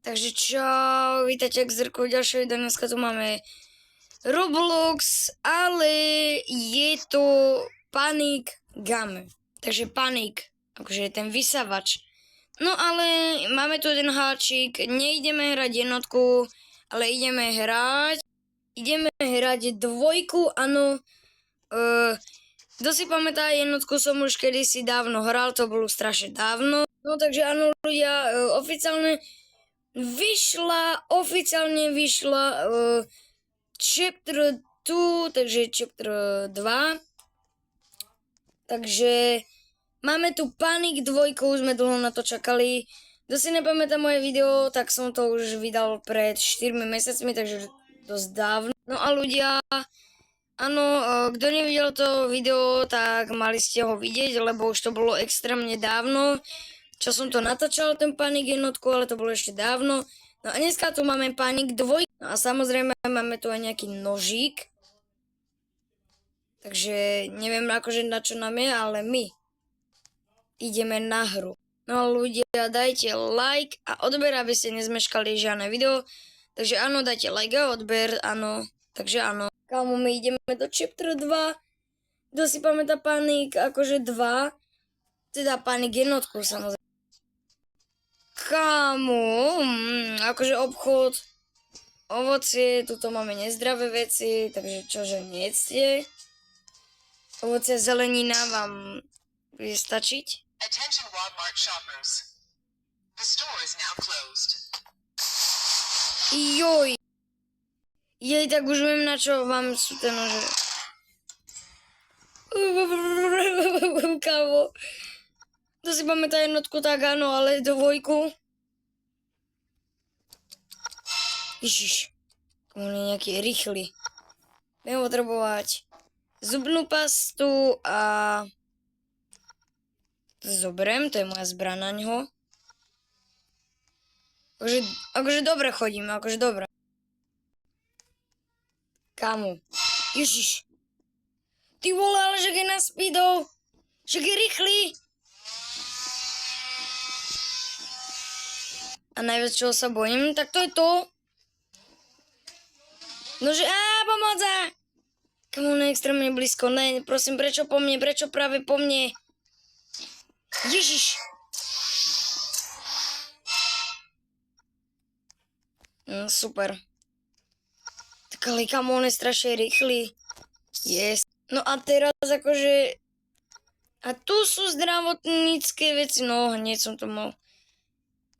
Takže čau, vítajte k zrku ďalšieho videa. Dneska tu máme Roblox, ale je to Panic Game. Takže Panic, akože ten vysavač. No ale máme tu ten háčik, neideme hrať jednotku, ale ideme hrať dvojku, áno. Kto si pamätá, jednotku som už kedysi dávno hral, to bolo strašne dávno. No takže áno ľudia, oficiálne vyšla chapter 2, takže chapter 2. Takže máme tu Panic 2, sme dlho na to čakali. Kto si nepamätá moje video, tak som to už vydal pred 4 mesiacmi, takže dosť dávno. No a ľudia, áno, kto nevidel to video, tak mali ste ho vidieť, lebo už to bolo extrémne dávno, čo som to natáčal, ten Panic jednotku, ale to bolo ešte dávno. No a dneska tu máme Panic 2, no a samozrejme máme tu aj nejaký nožík. Takže neviem akože na čo nám je, ale my ideme na hru. No ľudia, dajte like a odber, aby ste nezmeškali žiadne video. Takže áno, dajte like a odber, áno. Takže áno. Kámo, my ideme do chapter 2. Kto si pamätá Panic akože 2, teda Panic jednotku samozrejme. Kámo, akože obchod, ovocie, tuto máme nezdravé veci, takže čože nejedzte. Ovocie, zelenina vám bude stačiť. Attention Walmart shoppers. The store is now closed. Joj. Jej, tak už viem, na čo vám sú tie nože. Kámo. To si pamätá jednotku, tak áno, ale dvojku. Ježiš. On je nejaký rýchly. Budem potrebovať zubnú pastu a... Zoberiem, to je moja zbraň na ňo. Akože dobre chodím, akože dobre. Kámo. Ježiš. Ty vole, ale že je na speedov. Že je rýchly. A najviac čoho sa bojím, tak to je to. Nože, pomôcť! Kámo, on je extrémne blízko. Ne, prosím, prečo po mne? Prečo práve po mne? Ježiš! No, super. Tak ale kámo, on je strašne rýchly. Yes. No a teraz akože... A tu sú zdravotnícke veci. No, hneď som to mal.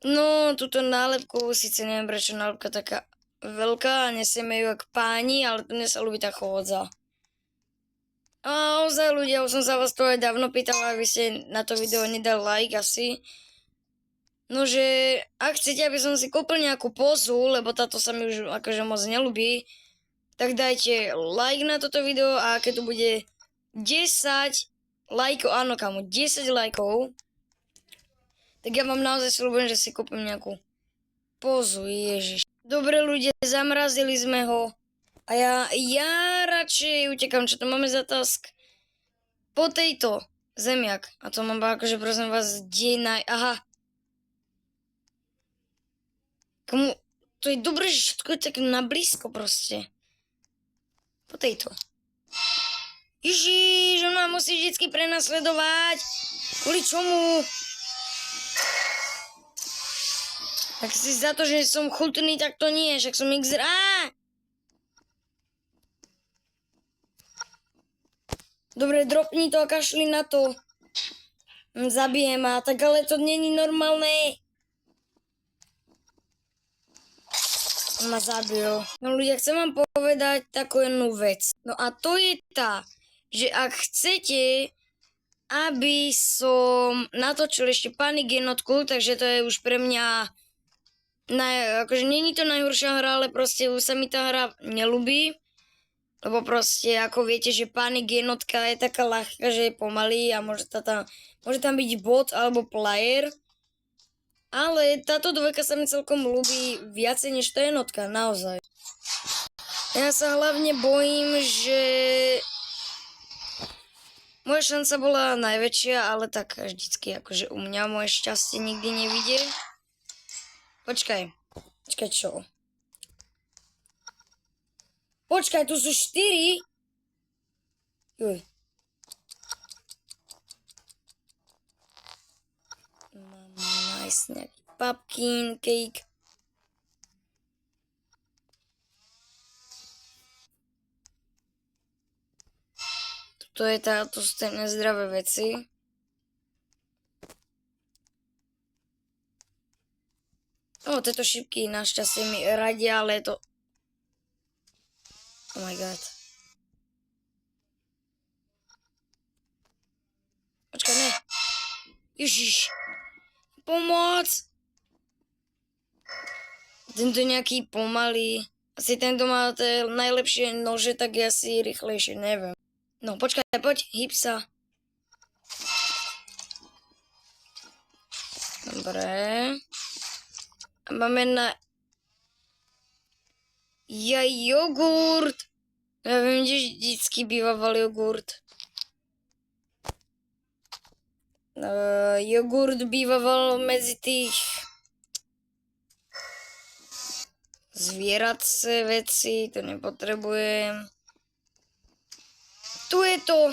No, túto nálepku, síce neviem prečo nálepka taká veľká, nesieme ju jak páni, ale to mne sa ľúbi tá chôdza. A ozaj ľudia, už som sa vás to aj dávno pýtala, aby ste na to video nedali like asi. Nože, ak chcete, aby som si kúpil nejakú pozu, lebo táto sa mi už akože moc nelúbi, tak dajte like na toto video a keď tu bude 10 lajkov, áno kamo, 10 lajkov, tak ja vám naozaj sľubujem, že si kúpim nejakú pozu, ježiš. Dobre ľudia, zamrazili sme ho. A ja radšej utekám, čo to máme za task. Po tejto, zemiak. A to mám akože prosím vás, aha. Komu, to je dobré, že všetko je tak na blízko proste. Po tejto. Ježiš, on ma musí vždycky prenasledovať. Kvôli čomu? Tak si za to, že som chutný, tak to nie, však som Dobre, dropni to a kašli na to. Zabijem ma, tak ale to není normálne. On ma zabil. No ľudia, chcem vám povedať takú jednu vec. No a to je tá, že ak chcete, aby som natočil ešte Panic jednotku, takže to je už pre mňa... akože není to najhoršia hra, ale proste už sa mi tá hra nelúbi. Lebo proste, ako viete, že Panic jednotka je taká ľahká, že je pomalý a môže tam byť bot alebo player. Ale táto dvojka sa mi celkom ľúbi viacej než tá jednotka, naozaj. Ja sa hlavne bojím, že... Moja šanca bola najväčšia, ale tak vždycky akože u mňa moje šťastie nikdy nevidie. Počkaj. Počkaj, čo? Počkaj, tu sú 4. Juj. Mám nájsť nejaký pumpkin cake. To sú tie nezdravé veci. Tieto šipky našťastie mi radia, ale to... Oh my god. Počkaj, ne. Ježiš. Pomoc. Tento nejaký pomalý. Asi tento má tie najlepšie nože, tak je asi rýchlejšie, neviem. No, počkaj, poď, hýb sa. Dobre. A máme na... jogurt. Ja viem, kde vždycky býval jogurt. Jogurt býval medzi tých... zvieracie veci, to nepotrebujem. Tu je to.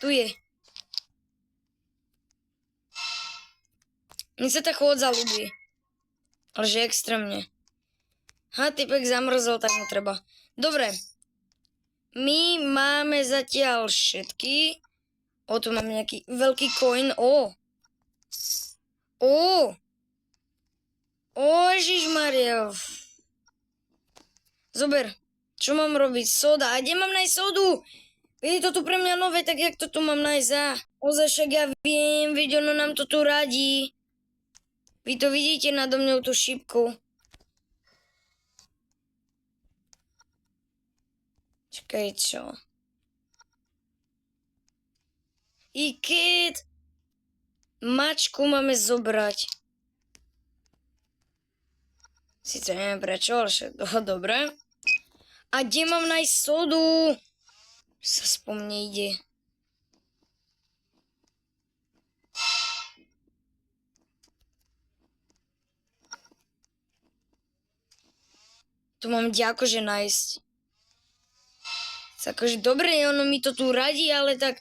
Tu je. Mne sa tá chôdza ľúbi. Ale že extrémne. Typek zamrzol, tak mu treba. Dobre. My máme zatiaľ všetky. Tu máme nejaký veľký coin. Ježišmaria. Zober. Čo mám robiť? Soda. A kde mám nájsť sodu? Je to tu pre mňa nové, tak jak to tu mám nájsť? Ozaj však ja viem, veď ono nám to tu radí. Vy to vidíte nado mňou tú šipku. Čakaj, čo? I keď mačku máme zobrať. Sice neviem prečo, ale všetko dobre. A kde mám nájsť sodu? Sa spomne ide. Tu mám kde akože nájsť. Akože dobre, ono mi to tu radí, ale tak...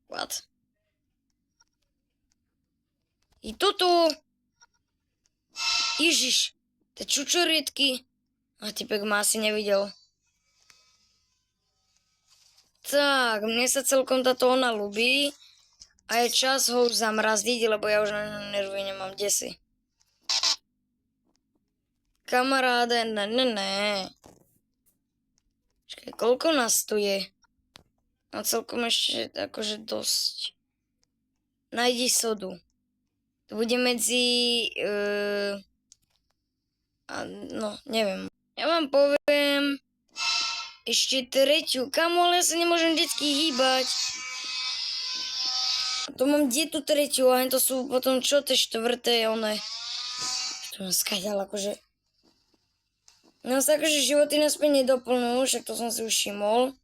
What? I toto... Ježiš, tie čučoriedky. Typek ma asi nevidel. Tak, mne sa celkom táto ona ľúbi. A je čas ho už zamrazdiť, lebo ja už na nervy nemám desi. Kamaráde, ne. Počkaj, koľko nás tu je? No celkom ešte akože dosť. Najdi sodu. To bude medzi... no, neviem. Ja vám poviem... Ešte tretiu. Kamo, ale ja sa nemôžem vždycky hýbať. A to mám kde tú tretiu, a to sú potom čo, tie štvrté, one... To mám skadial, akože... No sa akože životy naspäť nedoplnú, však to som si už všimol.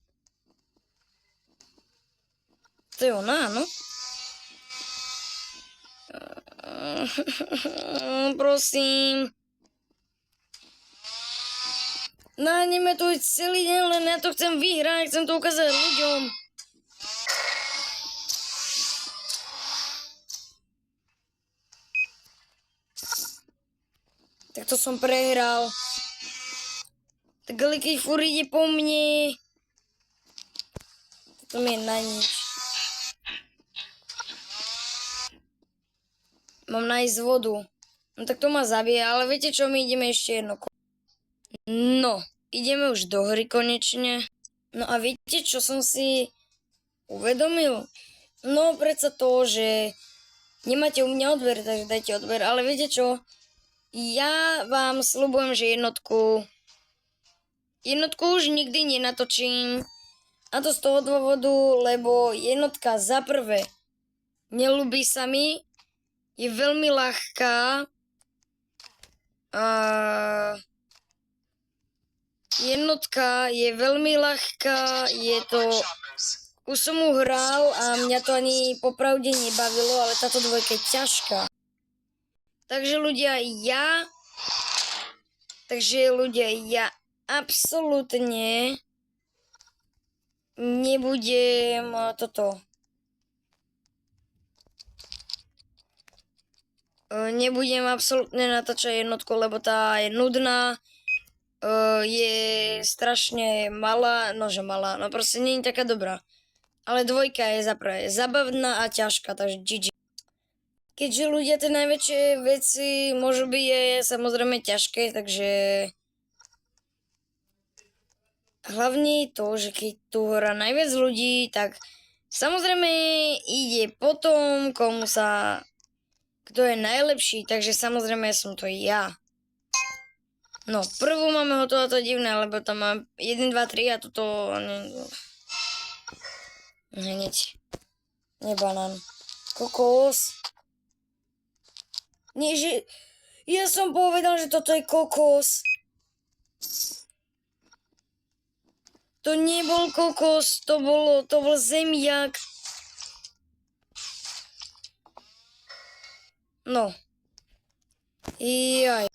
To je ona, áno? Prosím. Nájdeme tu celý deň, len ja to chcem vyhrať, chcem to ukázať ľuďom. Tak to som prehral. Tak ale keď furt ide po mne. To mi je na nič. Mám nájsť vodu. No tak to ma zabije, ale viete čo, my ideme ešte jedno kolo. No, ideme už do hry konečne. No a viete čo som si uvedomil? No predsa to, že nemáte u mňa odber, takže dajte odber, ale viete čo? Ja vám sľubujem, že jednotku už nikdy nenatočím. A to z toho dôvodu, lebo jednotka za prvé neľúbi sa mi, je veľmi ľahká. Jednotka je veľmi ľahká, je to Už som mu hral a mňa to ani popravde nebavilo, ale táto dvojka je ťažká. Takže ľudia, ja absolútne nebudem nebudem absolútne natáčať jednotku, lebo tá je nudná, je strašne malá, no proste nie je taká dobrá. Ale dvojka je zabavná a ťažká, takže GG. Keďže ľudia tie najväčšie veci môžu byť je samozrejme ťažké, takže hlavne to, že keď tu hrá najviac ľudí, tak samozrejme ide potom, kto je najlepší, takže samozrejme som to ja. No, prvú máme hotová, to je divné, lebo tam mám 1, 2, 3 a toto hneď. Nie banán. Kokos. Nie, že... Ja som povedal, že toto je kokos. To nebol kokos, to bol zemiak. No. Jaj,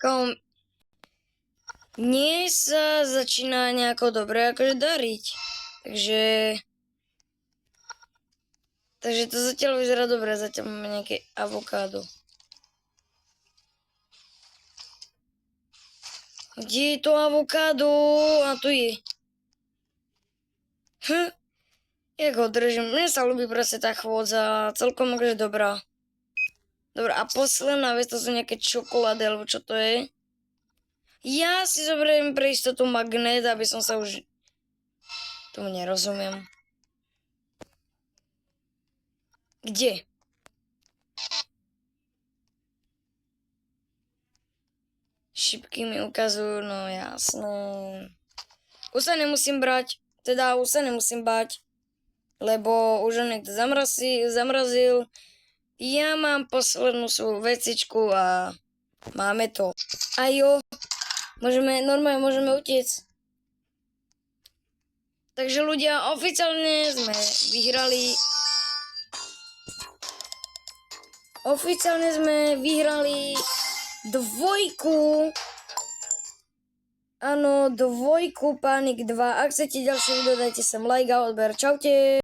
mne sa začína nejako dobre akože dariť. Takže to zatiaľ vyzerá dobre, zatiaľ máme nejaké avokádo. Kde je to avokádo? A tu je. Jak ho držím? Mne sa ľúbi proste tá chôdza, celkom akože dobrá. Dobre, a posledná vec, to sú nejaké čokolády, alebo čo to je? Ja si zoberiem pre istotu magnet, aby som sa už... Tomu nerozumiem. Kde? Šipky mi ukazujú, no jasné. Už sa nemusím bať, lebo už on niekto zamrazil. Ja mám poslednú svoju vecičku a máme to. A jo, normálne môžeme utiecť. Takže ľudia, oficiálne sme vyhrali dvojku. Áno, dvojku Panic 2. Ak chcete ďalšie video, dajte sem like a odber. Čaute.